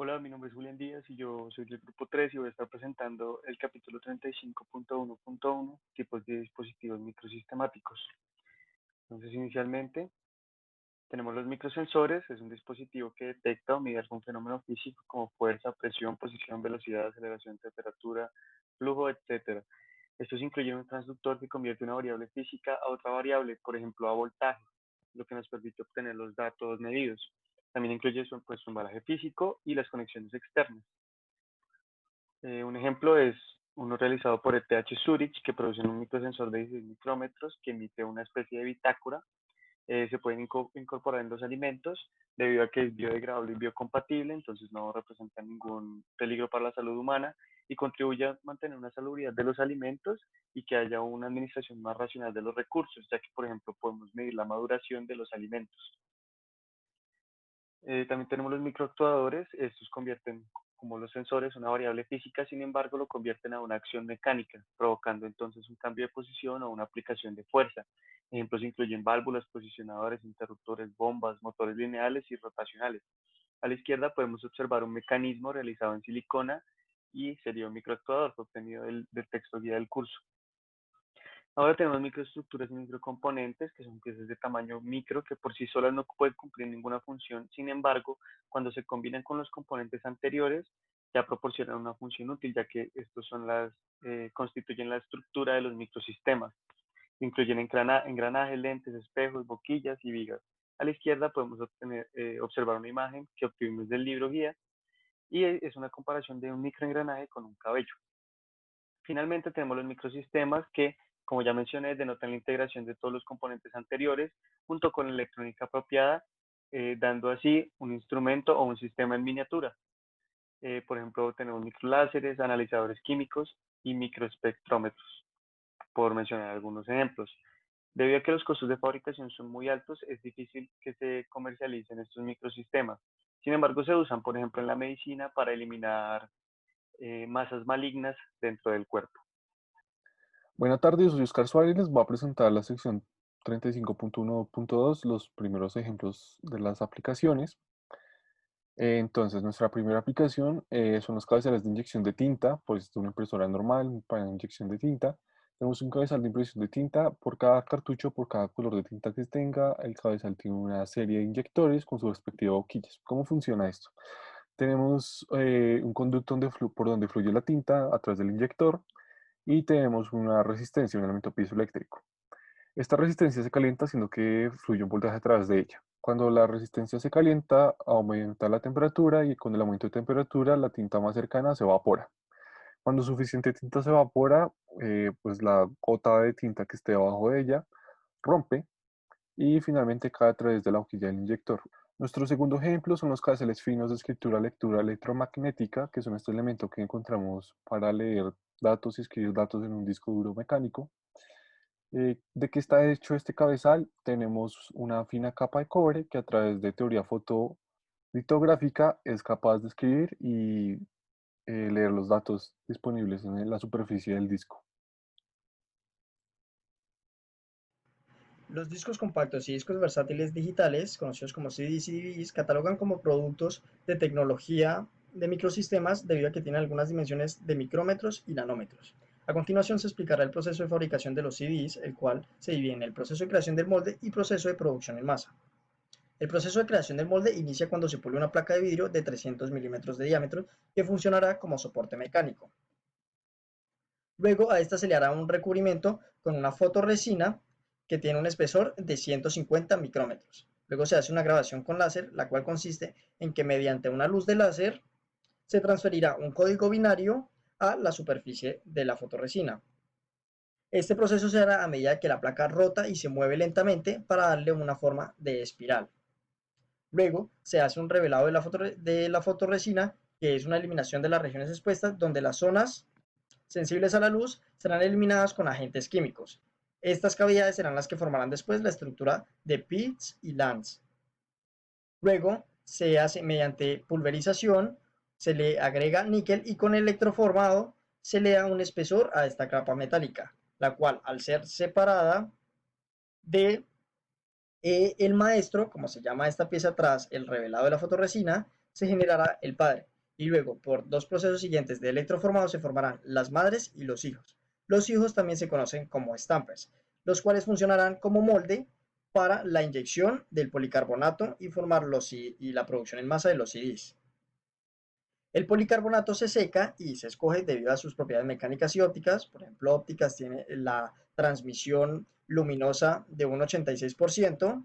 Hola, mi nombre es Julián Díaz y yo soy del grupo 3 y voy a estar presentando el capítulo 35.1.1, tipos de dispositivos microsistemáticos. Entonces, inicialmente tenemos los microsensores, es un dispositivo que detecta o mide algún fenómeno físico como fuerza, presión, posición, velocidad, aceleración, temperatura, flujo, etcétera. Estos incluyen un transductor que convierte una variable física a otra variable, por ejemplo, a voltaje, lo que nos permite obtener los datos medidos. También incluye su embalaje físico y las conexiones externas. Un ejemplo es uno realizado por ETH Zurich, que produce un microsensor de 16 micrómetros que emite una especie de bitácora. Se pueden incorporar en los alimentos debido a que es biodegradable y biocompatible, entonces no representa ningún peligro para la salud humana y contribuye a mantener una salubridad de los alimentos y que haya una administración más racional de los recursos, ya que, por ejemplo, podemos medir la maduración de los alimentos. También tenemos los microactuadores, estos convierten como los sensores una variable física, sin embargo lo convierten a una acción mecánica, provocando entonces un cambio de posición o una aplicación de fuerza. Ejemplos incluyen válvulas, posicionadores, interruptores, bombas, motores lineales y rotacionales. A la izquierda podemos observar un mecanismo realizado en silicona y sería un microactuador obtenido del texto guía del curso. Ahora tenemos microestructuras y microcomponentes, que son piezas de tamaño micro que por sí solas no pueden cumplir ninguna función. Sin embargo, cuando se combinan con los componentes anteriores, ya proporcionan una función útil, ya que estos constituyen la estructura de los microsistemas. Incluyen engranajes, lentes, espejos, boquillas y vigas. A la izquierda podemos observar una imagen que obtuvimos del libro guía y es una comparación de un microengranaje con un cabello. Finalmente tenemos los microsistemas que, como ya mencioné, denotan la integración de todos los componentes anteriores junto con la electrónica apropiada, dando así un instrumento o un sistema en miniatura. Por ejemplo, tenemos microláseres, analizadores químicos y microespectrómetros, por mencionar algunos ejemplos. Debido a que los costos de fabricación son muy altos, es difícil que se comercialicen estos microsistemas. Sin embargo, se usan, por ejemplo, en la medicina para eliminar masas malignas dentro del cuerpo. Buenas tardes, soy Oscar Suárez. Les voy a presentar la sección 35.1.2, los primeros ejemplos de las aplicaciones. Entonces, nuestra primera aplicación son los cabezales de inyección de tinta, pues es una impresora normal para inyección de tinta. Tenemos un cabezal de impresión de tinta por cada cartucho, por cada color de tinta que tenga. El cabezal tiene una serie de inyectores con sus respectivas boquillas. ¿Cómo funciona esto? Tenemos un conducto por donde fluye la tinta a través del inyector y tenemos una resistencia, un elemento piezoeléctrico. Esta resistencia se calienta haciendo que fluya un voltaje a través de ella. Cuando la resistencia se calienta, aumenta la temperatura y con el aumento de temperatura la tinta más cercana se evapora. Cuando suficiente tinta se evapora, pues la gota de tinta que esté debajo de ella rompe y finalmente cae a través de la hojilla del inyector. Nuestro segundo ejemplo son los cabezales finos de escritura-lectura electromagnética, que son este elemento que encontramos para leer datos y escribir datos en un disco duro mecánico. ¿De qué está hecho este cabezal? Tenemos una fina capa de cobre que a través de teoría fotolitográfica es capaz de escribir y leer los datos disponibles en la superficie del disco. Los discos compactos y discos versátiles digitales, conocidos como CDs y DVDs, catalogan como productos de tecnología de microsistemas debido a que tienen algunas dimensiones de micrómetros y nanómetros. A continuación se explicará el proceso de fabricación de los CDs, el cual se divide en el proceso de creación del molde y proceso de producción en masa. El proceso de creación del molde inicia cuando se pule una placa de vidrio de 300 milímetros de diámetro que funcionará como soporte mecánico. Luego a esta se le hará un recubrimiento con una fotorresina que tiene un espesor de 150 micrómetros. Luego se hace una grabación con láser, la cual consiste en que mediante una luz de láser se transferirá un código binario a la superficie de la fotorresina. Este proceso se hará a medida que la placa rota y se mueve lentamente para darle una forma de espiral. Luego se hace un revelado de la fotorresina, que es una eliminación de las regiones expuestas donde las zonas sensibles a la luz serán eliminadas con agentes químicos. Estas cavidades serán las que formarán después la estructura de pits y lands. Luego se hace mediante pulverización, se le agrega níquel y con electroformado se le da un espesor a esta capa metálica, la cual al ser separada de el maestro, como se llama esta pieza tras el revelado de la fotorresina, se generará el padre. Y luego, por dos procesos siguientes de electroformado, se formarán las madres y los hijos. Los hijos también se conocen como stampers, los cuales funcionarán como molde para la inyección del policarbonato y formar y la producción en masa de los CDs. El policarbonato se seca y se escoge debido a sus propiedades mecánicas y ópticas. Por ejemplo, ópticas tiene la transmisión luminosa de un 86%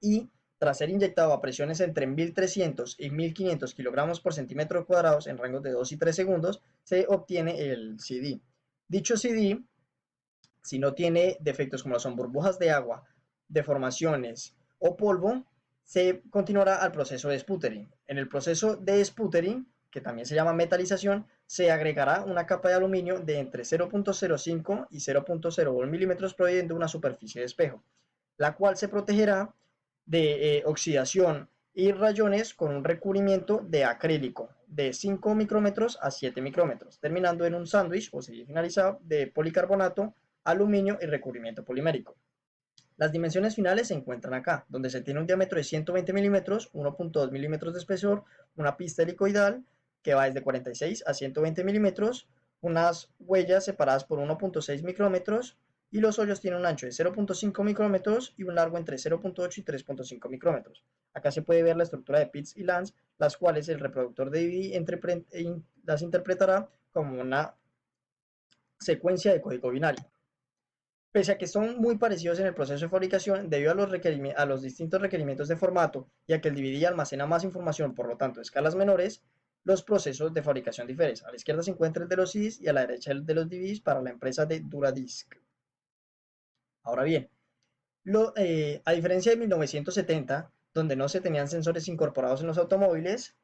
y tras ser inyectado a presiones entre 1300 y 1500 kilogramos por centímetro cuadrados en rangos de 2 y 3 segundos, se obtiene el CD. Dicho CD, si no tiene defectos como son burbujas de agua, deformaciones o polvo, se continuará al proceso de sputtering. En el proceso de sputtering, que también se llama metalización, se agregará una capa de aluminio de entre 0.05 y 0.01 milímetros proveyendo una superficie de espejo, la cual se protegerá de oxidación y rayones con un recubrimiento de acrílico de 5 micrómetros a 7 micrómetros, terminando en un sándwich o serie finalizado de policarbonato, aluminio y recubrimiento polimérico. Las dimensiones finales se encuentran acá, donde se tiene un diámetro de 120 milímetros, 1.2 milímetros de espesor, una pista helicoidal que va desde 46 a 120 milímetros, unas huellas separadas por 1.6 micrómetros y los hoyos tienen un ancho de 0.5 micrómetros y un largo entre 0.8 y 3.5 micrómetros. Acá se puede ver la estructura de pits y lands, las cuales el reproductor de DVD las interpretará como una secuencia de código binario. Pese a que son muy parecidos en el proceso de fabricación, debido a los distintos requerimientos de formato y a que el DVD almacena más información, por lo tanto, escalas menores, los procesos de fabricación difieren. A la izquierda se encuentra el de los CDs y a la derecha el de los DVDs para la empresa de Duradisk. Ahora bien, a diferencia de 1970, donde no se tenían sensores incorporados en los automóviles,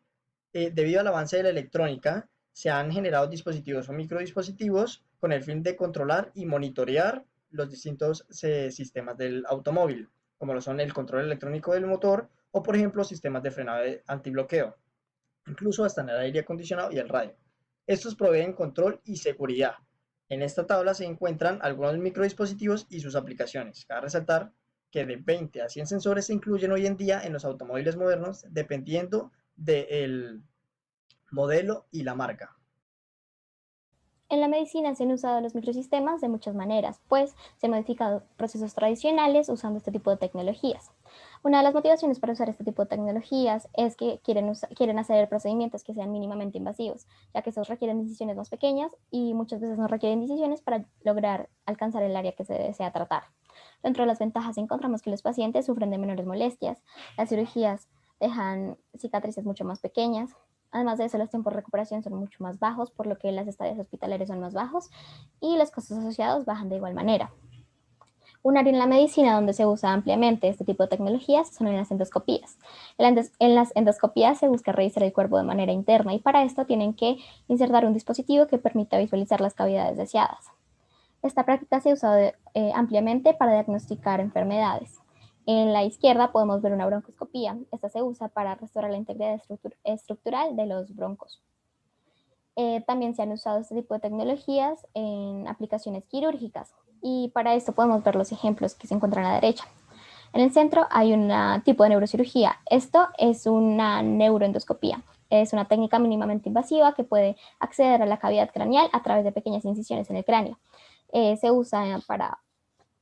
debido al avance de la electrónica, se han generado dispositivos o microdispositivos con el fin de controlar y monitorear los distintos sistemas del automóvil, como lo son el control electrónico del motor o, por ejemplo, sistemas de frenado antibloqueo, incluso hasta en el aire acondicionado y el radio. Estos proveen control y seguridad. En esta tabla se encuentran algunos microdispositivos y sus aplicaciones. Cabe resaltar que de 20 a 100 sensores se incluyen hoy en día en los automóviles modernos, dependiendo del modelo y la marca. En la medicina se han usado los microsistemas de muchas maneras, pues se han modificado procesos tradicionales usando este tipo de tecnologías. Una de las motivaciones para usar este tipo de tecnologías es que quieren hacer procedimientos que sean mínimamente invasivos, ya que estos requieren incisiones más pequeñas y muchas veces no requieren incisiones para lograr alcanzar el área que se desea tratar. Dentro de las ventajas encontramos que los pacientes sufren de menores molestias, las cirugías dejan cicatrices mucho más pequeñas. Además de eso, los tiempos de recuperación son mucho más bajos, por lo que las estadías hospitalarias son más bajos y los costos asociados bajan de igual manera. Un área en la medicina donde se usa ampliamente este tipo de tecnologías son en las endoscopías. En las endoscopías se busca revisar el cuerpo de manera interna y para esto tienen que insertar un dispositivo que permita visualizar las cavidades deseadas. Esta práctica se ha usado ampliamente para diagnosticar enfermedades. En la izquierda podemos ver una broncoscopía. Esta se usa para restaurar la integridad estructural de los broncos. También se han usado este tipo de tecnologías en aplicaciones quirúrgicas y para esto podemos ver los ejemplos que se encuentran a la derecha. En el centro hay un tipo de neurocirugía. Esto es una neuroendoscopía. Es una técnica mínimamente invasiva que puede acceder a la cavidad craneal a través de pequeñas incisiones en el cráneo. Se usa para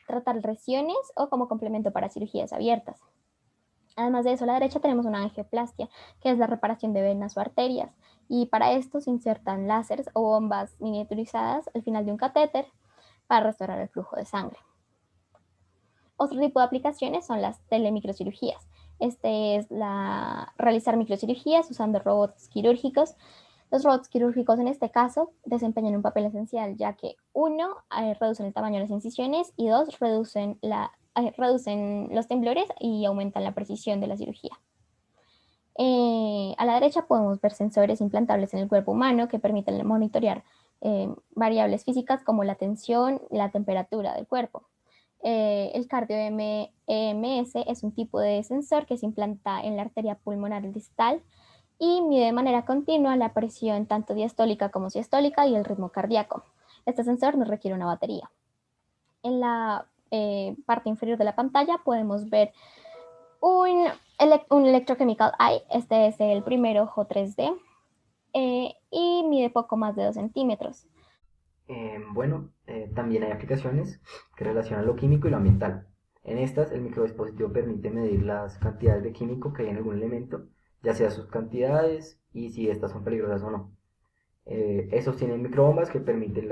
tratar lesiones o como complemento para cirugías abiertas. Además de eso, a la derecha tenemos una angioplastia, que es la reparación de venas o arterias, y para esto se insertan láseres o bombas miniaturizadas al final de un catéter para restaurar el flujo de sangre. Otro tipo de aplicaciones son las telemicrocirugías. Este es realizar microcirugías usando robots quirúrgicos. Los robots quirúrgicos en este caso desempeñan un papel esencial, ya que uno, reducen el tamaño de las incisiones y dos, reducen los temblores y aumentan la precisión de la cirugía. A la derecha podemos ver sensores implantables en el cuerpo humano que permiten monitorear variables físicas como la tensión y la temperatura del cuerpo. El cardio-EMS es un tipo de sensor que se implanta en la arteria pulmonar distal y mide de manera continua la presión tanto diastólica como sistólica y el ritmo cardíaco. Este sensor no requiere una batería. En la parte inferior de la pantalla podemos ver un Un Electrochemical Eye, este es el primer ojo 3D y mide poco más de 2 centímetros. También hay aplicaciones que relacionan lo químico y lo ambiental. En estas, el microdispositivo permite medir las cantidades de químico que hay en algún elemento, ya sea sus cantidades y si estas son peligrosas o no. Esos tienen microbombas que permiten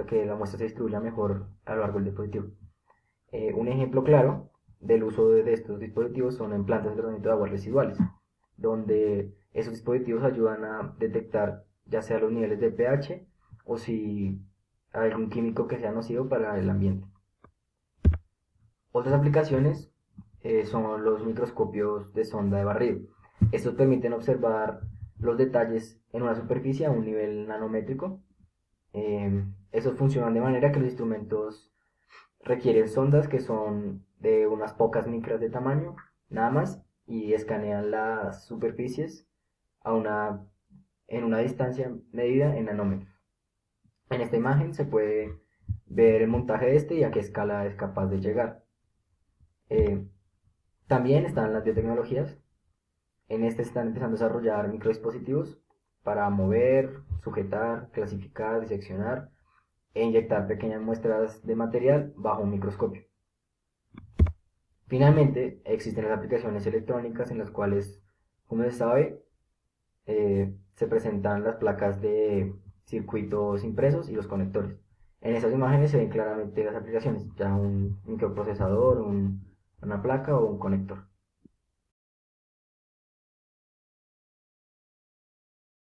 que la muestra se distribuya mejor a lo largo del dispositivo. Un ejemplo claro del uso de estos dispositivos son en plantas de tratamiento de aguas residuales, donde esos dispositivos ayudan a detectar ya sea los niveles de pH o si hay algún químico que sea nocivo para el ambiente. Otras aplicaciones son los microscopios de sonda de barrido. Estos permiten observar los detalles en una superficie a un nivel nanométrico. Estos funcionan de manera que los instrumentos requieren sondas que son de unas pocas micras de tamaño, nada más, y escanean las superficies en una distancia medida en nanómetros. En esta imagen se puede ver el montaje de este y a qué escala es capaz de llegar. También están las biotecnologías. En este están empezando a desarrollar microdispositivos para mover, sujetar, clasificar, diseccionar e inyectar pequeñas muestras de material bajo un microscopio. Finalmente, existen las aplicaciones electrónicas en las cuales, como se sabe, se presentan las placas de circuitos impresos y los conectores. En estas imágenes se ven claramente las aplicaciones, ya un microprocesador, una placa o un conector.